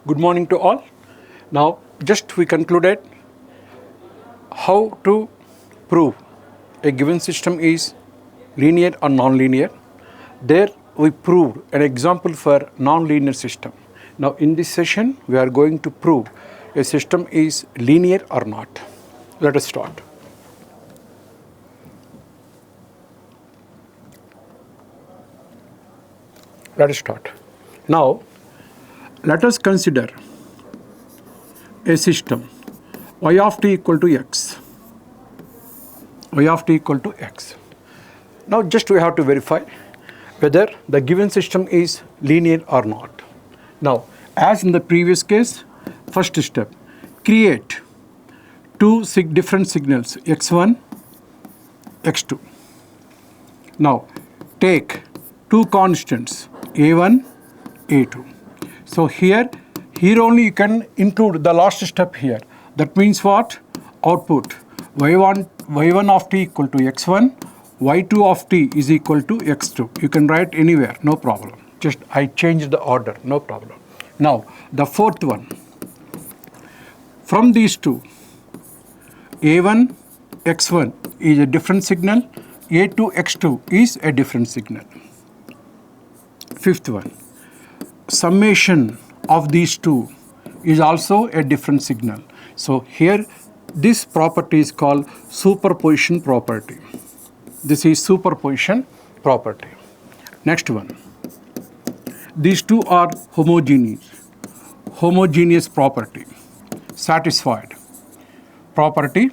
Good morning to all. Now, just we concluded how to prove a given system is linear or non-linear. There we proved an example for non-linear system. Now, in this session, we are going to prove a system is linear or not. Let us start. Now, let us consider a system y of t equal to x. Y of t equal to x. Now, just we have to verify whether the given system is linear or not. Now, as in the previous case, first step, create two different signals x1, x2. Now, take two constants a1, a2. So here only you can include the last step here. That means what? Output y1 of t equal to x1, y2 of t is equal to x2. You can write anywhere, no problem. Just I changed the order, no problem. Now, the fourth one. From these two, a1, x1 is a different signal, a2, x2 is a different signal. Fifth one, summation of these two is also a different signal. So here this property is called superposition property. This is superposition property. Next one, these two are homogeneous property, satisfied. Property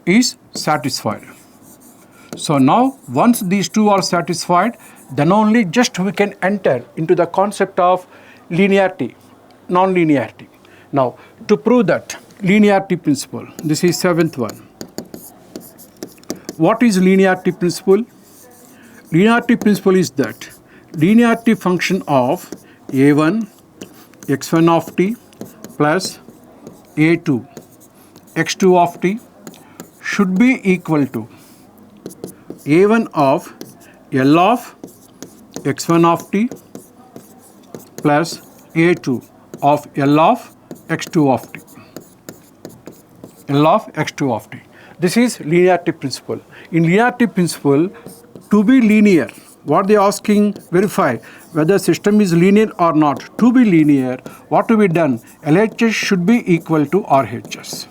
is satisfied. So now once these two are satisfied, then only just we can enter into the concept of linearity, non-linearity. Now, to prove that linearity principle, this is seventh one. What is linearity principle? Linearity principle is that linearity function of a1, x1 of t plus a2, x2 of t should be equal to a1 of L of x1 of t plus a2 of L of x2 of t. L of x2 of t. This is linearity principle. In linearity principle, to be linear, what they are asking, verify whether system is linear or not. To be linear, what to be done? LHS should be equal to RHS.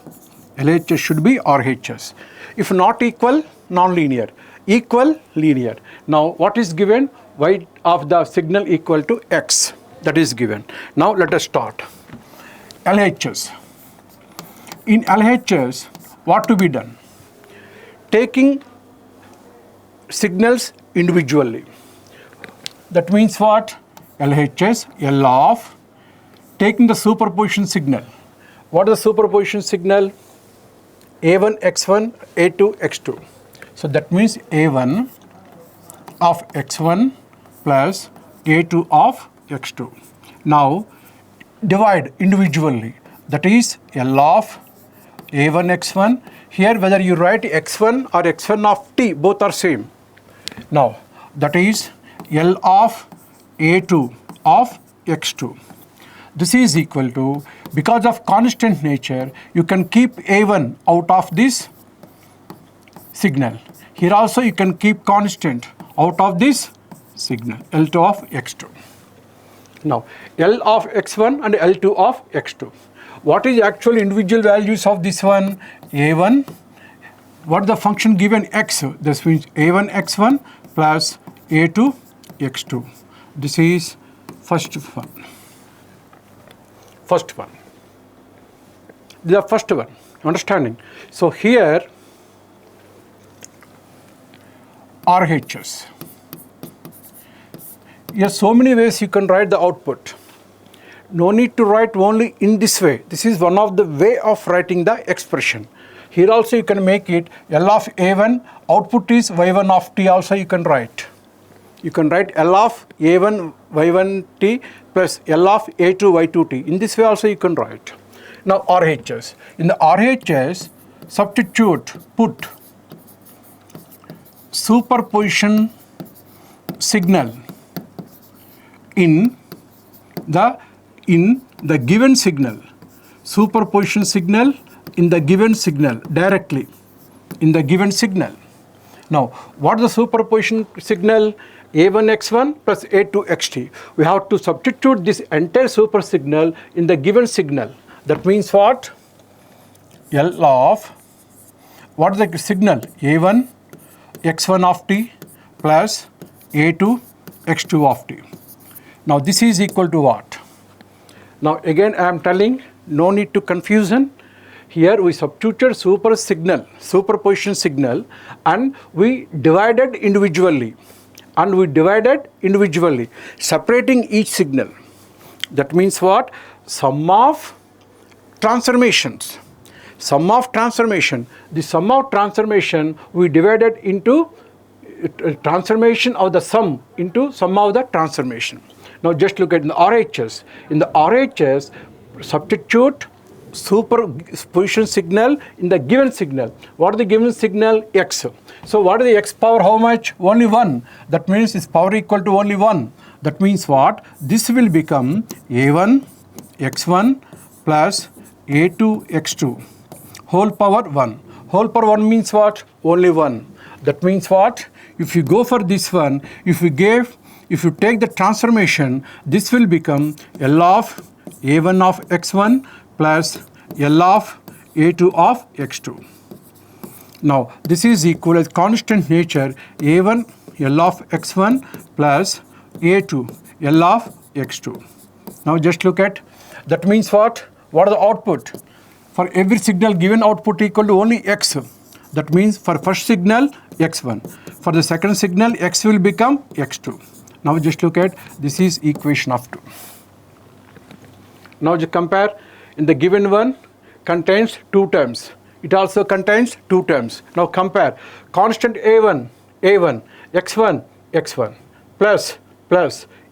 LHS should be RHS. If not equal, non-linear. Equal, linear. Now, what is given? Y of the signal equal to x. That is given. Now, let us start. LHS. In LHS, what to be done? Taking signals individually. That means what? LHS, L of, taking the superposition signal. What is the superposition signal? A1, x1, a2, x2. So that means a1 of x1 plus a2 of x2. Now, divide individually. That is L of a1 x1. Here whether you write x1 or x1 of t, both are same. Now, that is L of a2 of x2. This is equal to, because of constant nature, you can keep a1 out of this signal. Here also you can keep constant out of this signal, L2 of x2. Now, L of x1 and L2 of x2. What is actual individual values of this one? A1, what the function given x? This means a1 x1 plus a2 x2. This is first one. The first one, understanding? So here RHS. Yes, so many ways you can write the output. No need to write only in this way. This is one of the way of writing the expression. Here also you can make it L of A1, output is Y1 of t also you can write. You can write L of A1 Y1t plus L of A2 Y2t. In this way also you can write. Now RHS. In the RHS, substitute, put superposition signal in the given signal, superposition signal in the given signal directly in the given signal. Now, what is the superposition signal? A1x1 plus A2xt. We have to substitute this entire super signal in the given signal. That means what? L of, what is the signal? A1 x1 of t plus A2 x2 of t. Now, this is equal to what? Now, again I am telling, no need to confusion. Here we substituted superposition signal, and we divided individually. Separating each signal. That means what? Sum of transformations. The sum of transformation we divided into transformation of the sum into sum of the transformation. Now just look at the RHS. In the RHS, substitute superposition signal in the given signal. What is the given signal? X. So what is the x power? How much? Only 1. That means its power equal to only 1. That means what? This will become A1 x1 plus A2 x2 whole power 1. Whole power 1 means what? Only 1. That means what? If you go for this one, if you take the transformation, this will become L of A1 of x1 plus L of A2 of x2. Now, this is equal as constant nature A1 L of x1 plus A2 L of x2. Now, just look at, that means what? What is the output? For every signal, given output equal to only x. That means for first signal, x1. For the second signal, x will become x2. Now, just look at, this is equation of 2. Now, just compare. In the given one, contains 2 terms. It also contains 2 terms. Now compare. Constant A1, x1, plus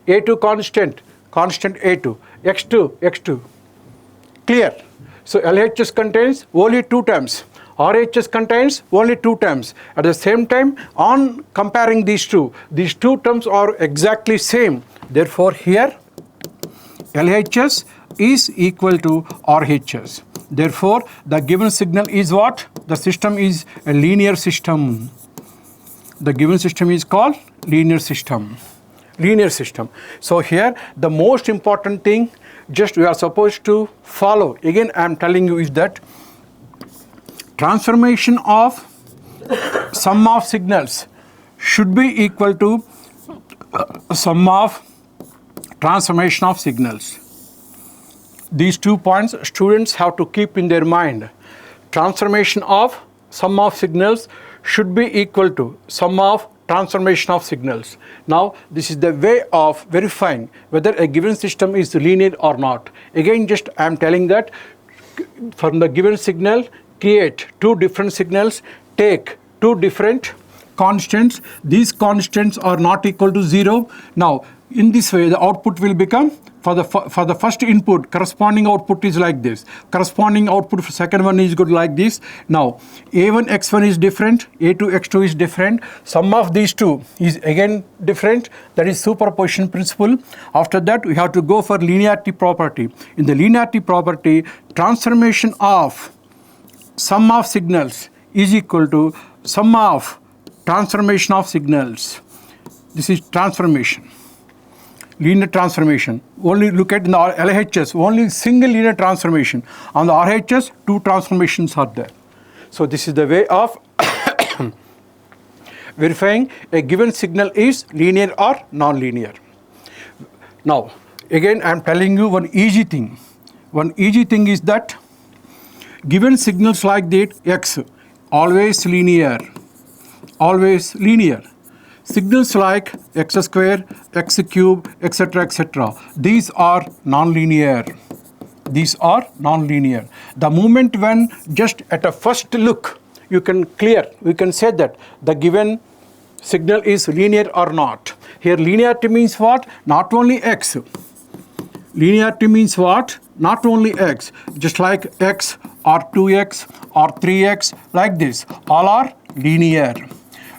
A2 constant A2, x2. Clear? So LHS contains only 2 terms. RHS contains only 2 terms. At the same time, on comparing these two terms are exactly same. Therefore, here LHS is equal to RHS. Therefore, the given signal is what? The system is a linear system. The given system is called linear system. So here, the most important thing just we are supposed to follow, again I am telling you, is that transformation of sum of signals should be equal to sum of transformation of signals. These 2 points students have to keep in their mind. Transformation of sum of signals should be equal to sum of transformation of signals. Now, this is the way of verifying whether a given system is linear or not. Again, just I am telling that from the given signal, create 2 different signals, take 2 different constants. These constants are not equal to 0. Now, in this way, the output will become, for the first input, corresponding output is like this. Corresponding output for second one is good like this. Now, A1 x1 is different, A2 x2 is different. Sum of these 2 is again different. That is superposition principle. After that, we have to go for linearity property. In the linearity property, transformation of sum of signals is equal to sum of transformation of signals. This is transformation. Linear transformation. Only look at in the LHS, only single linear transformation. On the RHS, 2 transformations are there. So this is the way of verifying a given signal is linear or non-linear. Now, again I am telling you one easy thing. One easy thing is that given signals like that, x, always linear. Signals like x square, x cube, etc., these are non-linear. The moment when just at a first look, we can say that the given signal is linear or not. Here linearity means what? Not only x. Linearity means what? Not only x. Just like x or 2x or 3x, like this. All are linear.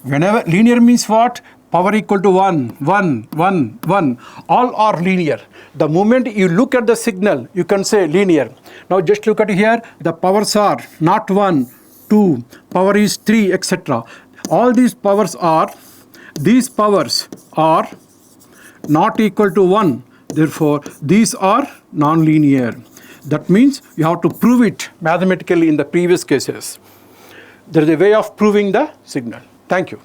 Whenever linear means what? power equal to 1, 1, 1, 1, all are linear. The moment you look at the signal, you can say linear. Now just look at here, the powers are not 1, 2, power is 3, etc. All these powers are not equal to 1. Therefore, these are non-linear. That means you have to prove it mathematically in the previous cases. There is a way of proving the signal. Thank you.